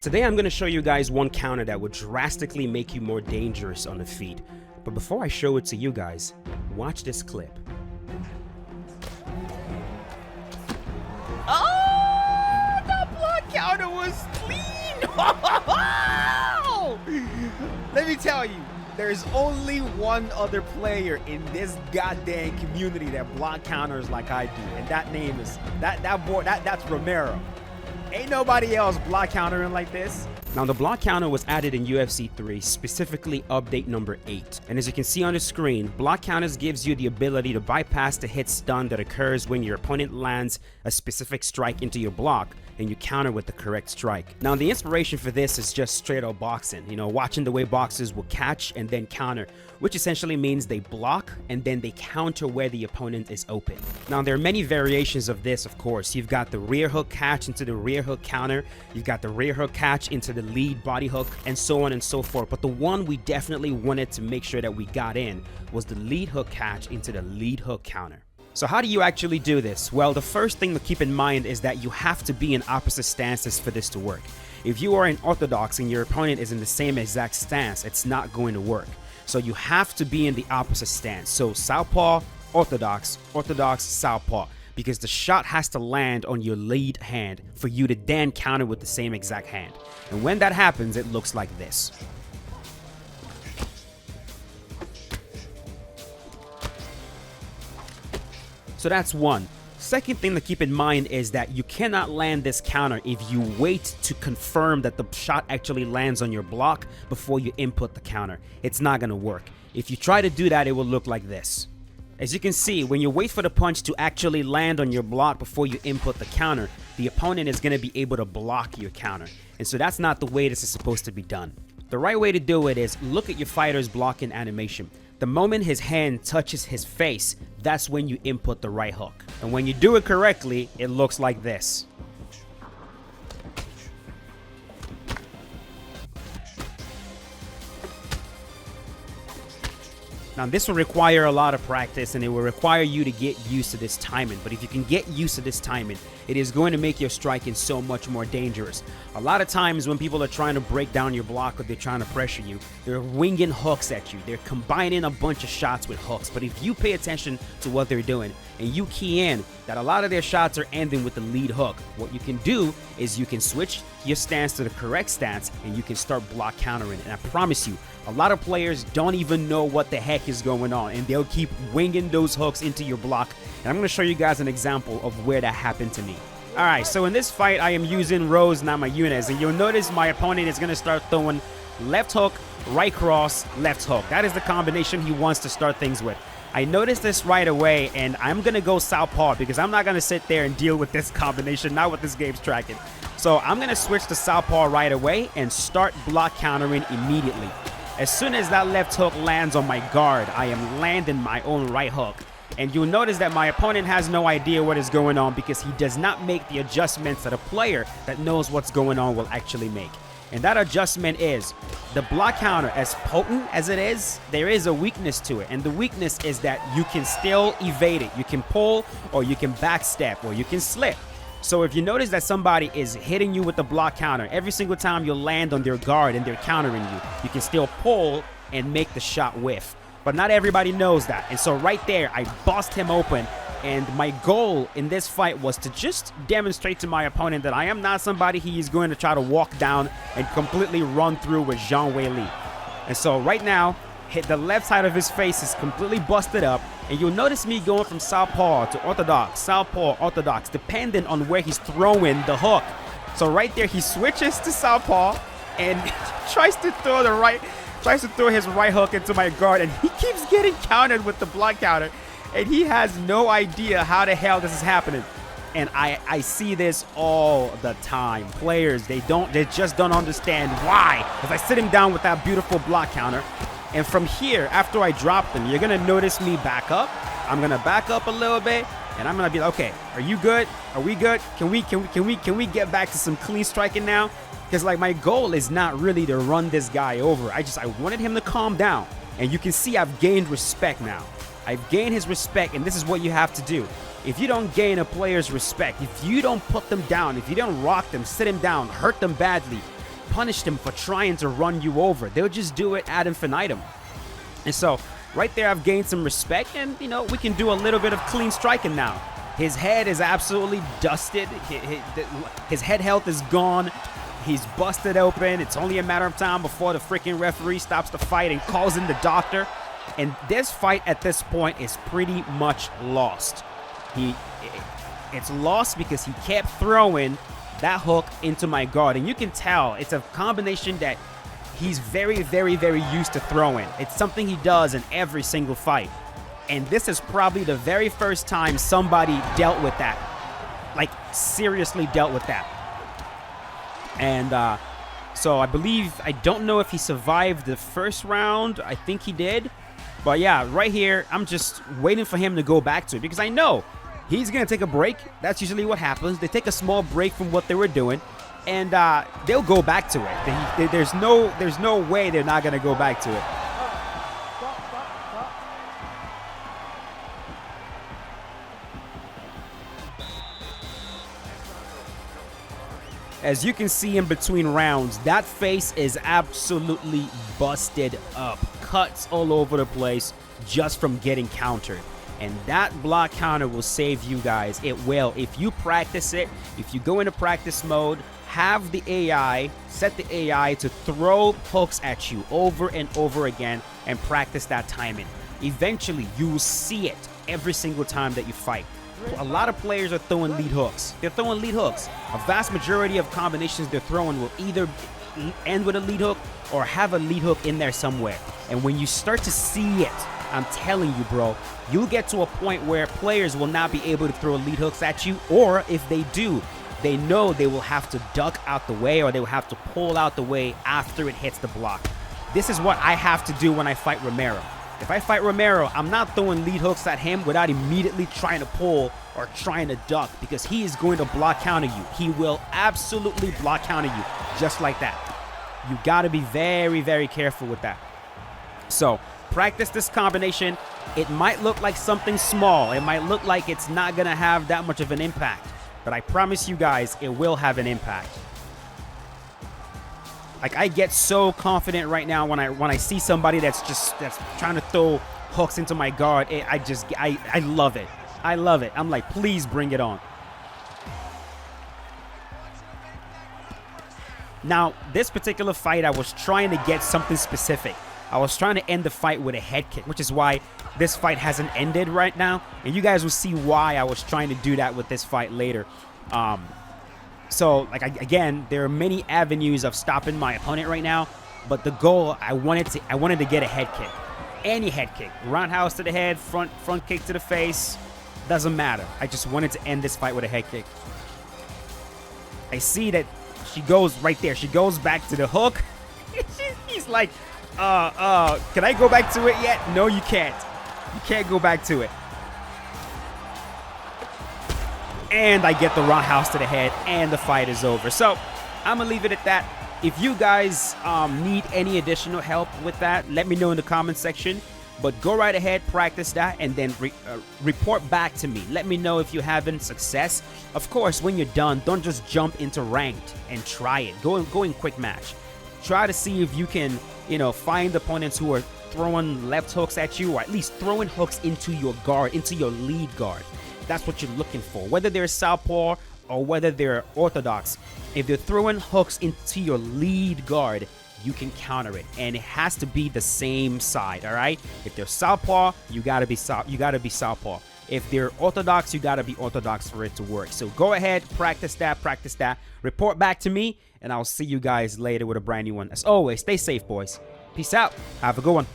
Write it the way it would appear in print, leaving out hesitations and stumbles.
Today I'm going to show you guys one counter that would drastically make you more dangerous on the feet. But before I show it to you guys, watch this clip. Oh, the block counter was clean. Let me tell you, there's only one other player in this goddamn community that block counters like I do, and that name is that's Romero. Ain't nobody else block countering like this. Now the block counter was added in UFC 3, specifically update number 8. And as you can see on the screen, block counters gives you the ability to bypass the hit stun that occurs when your opponent lands a specific strike into your block and you counter with the correct strike. Now the inspiration for this is just straight up boxing, watching the way boxers will catch and then counter, which essentially means they block and then they counter where the opponent is open. Now there are many variations of this, of course. You've got the rear hook catch into the rear hook counter, you've got the rear hook catch into the lead body hook, and so on and so forth. But the one we definitely wanted to make sure that we got in was the lead hook catch into the lead hook counter. So how do you actually do this? Well, the first thing to keep in mind is that you have to be in opposite stances for this to work. If you are in orthodox and your opponent is in the same exact stance, it's not going to work. So you have to be in the opposite stance. So southpaw, orthodox, orthodox, southpaw, because the shot has to land on your lead hand for you to then counter with the same exact hand. And when that happens, it looks like this. So that's one. Second thing to keep in mind is that you cannot land this counter if you wait to confirm that the shot actually lands on your block before you input the counter. It's not going to work. If you try to do that, it will look like this. As you can see, when you wait for the punch to actually land on your block before you input the counter, the opponent is going to be able to block your counter. And so that's not the way this is supposed to be done. The right way to do it is look at your fighter's blocking animation. The moment his hand touches his face, that's when you input the right hook. And when you do it correctly, it looks like this. Now this will require a lot of practice and it will require you to get used to this timing. But if you can get used to this timing, it is going to make your striking so much more dangerous. A lot of times when people are trying to break down your block or they're trying to pressure you, they're winging hooks at you. They're combining a bunch of shots with hooks. But if you pay attention to what they're doing and you key in that a lot of their shots are ending with the lead hook, what you can do is you can switch your stance to the correct stance and you can start block countering. And I promise you, a lot of players don't even know what the heck is going on and they'll keep winging those hooks into your block. And I'm going to show you guys an example of where that happened to me. Alright, so in this fight I am using Rose Namajunas, and you'll notice my opponent is going to start throwing left hook, right cross, left hook. That is the combination he wants to start things with. I noticed this right away and I'm going to go southpaw because I'm not going to sit there and deal with this combination, not what this game's tracking. So I'm going to switch to southpaw right away and start block countering immediately. As soon as that left hook lands on my guard, I am landing my own right hook. And you'll notice that my opponent has no idea what is going on because he does not make the adjustments that a player that knows what's going on will actually make. And that adjustment is the block counter, as potent as it is, there is a weakness to it. And the weakness is that you can still evade it. You can pull or you can backstep or you can slip. So if you notice that somebody is hitting you with the block counter, every single time you land on their guard and they're countering you, you can still pull and make the shot whiff. But not everybody knows that. And so right there, I bust him open. And my goal in this fight was to just demonstrate to my opponent that I am not somebody he is going to try to walk down and completely run through with Zhang Weili. And so right now, the left side of his face is completely busted up. And you'll notice me going from southpaw to orthodox, southpaw, orthodox, depending on where he's throwing the hook. So right there, he switches to southpaw and tries to throw his right hook into my guard, and he keeps getting countered with the block counter, and he has no idea how the hell this is happening. And I see this all the time. Players, they just don't understand why. As I sit him down with that beautiful block counter, and from here, after I drop them, you're gonna notice me back up. I'm gonna back up a little bit, and I'm gonna be like, okay, are you good? Are we good? Can we get back to some clean striking now? Because like my goal is not really to run this guy over. I wanted him to calm down. And you can see I've gained respect now. I've gained his respect, and this is what you have to do. If you don't gain a player's respect, if you don't put them down, if you don't rock them, sit them down, hurt them badly, punish them for trying to run you over. They'll just do it ad infinitum. And so right there, I've gained some respect, and you know, we can do a little bit of clean striking now. His head is absolutely dusted. His head health is gone. He's busted open. It's only a matter of time before the freaking referee stops the fight and calls in the doctor. And this fight at this point is pretty much lost. It's lost because he kept throwing that hook into my guard. And you can tell it's a combination that he's very, very, very used to throwing. It's something he does in every single fight. And this is probably the very first time somebody dealt with that. Like, seriously dealt with that. And so I don't know if he survived the first round. I think he did. But yeah, right here, I'm just waiting for him to go back to it because I know he's going to take a break. That's usually what happens. They take a small break from what they were doing, and they'll go back to it. There's no way they're not going to go back to it. As you can see in between rounds, that face is absolutely busted up. Cuts all over the place just from getting countered. And that block counter will save you guys. It will. If you practice it, if you go into practice mode, have the AI, set the AI to throw hooks at you over and over again and practice that timing. Eventually, you will see it every single time that you fight. A lot of players are throwing lead hooks. They're throwing lead hooks. A vast majority of combinations they're throwing will either end with a lead hook or have a lead hook in there somewhere. And when you start to see it, I'm telling you, bro, you'll get to a point where players will not be able to throw lead hooks at you, or if they do, they know they will have to duck out the way or they will have to pull out the way after it hits the block. This is what I have to do when I fight Romero. If I fight Romero, I'm not throwing lead hooks at him without immediately trying to pull or trying to duck, because he is going to block counter you. He will absolutely block counter you just like that. You got to be very, very careful with that. So practice this combination. It might look like something small. It might look like it's not going to have that much of an impact, but I promise you guys, it will have an impact. Like, I get so confident right now when I see somebody that's trying to throw hooks into my guard. I love it. I love it. I'm like, please bring it on. Now, this particular fight, I was trying to get something specific. I was trying to end the fight with a head kick, which is why this fight hasn't ended right now. And you guys will see why I was trying to do that with this fight later. So, like, again, there are many avenues of stopping my opponent right now, but the goal, I wanted to get a head kick. Any head kick. Roundhouse to the head, front kick to the face, doesn't matter. I just wanted to end this fight with a head kick. I see that she goes right there. She goes back to the hook. He's like, can I go back to it yet? No, you can't. You can't go back to it. And I get the roundhouse to the head, and the fight is over. So I'm going to leave it at that. If you guys need any additional help with that, let me know in the comment section. But go right ahead, practice that, and then report back to me. Let me know if you're having success. Of course, when you're done, don't just jump into ranked and try it. Go in quick match. Try to see if you can, find opponents who are throwing left hooks at you, or at least throwing hooks into your guard, into your lead guard. That's what you're looking for. Whether they're southpaw or whether they're orthodox, if they're throwing hooks into your lead guard, you can counter it, and it has to be the same side. All right. If they're southpaw, you gotta be southpaw. If they're orthodox, you gotta be orthodox for it to work. So go ahead, practice that. Report back to me, and I'll see you guys later with a brand new one. As always, stay safe, boys. Peace out. Have a good one.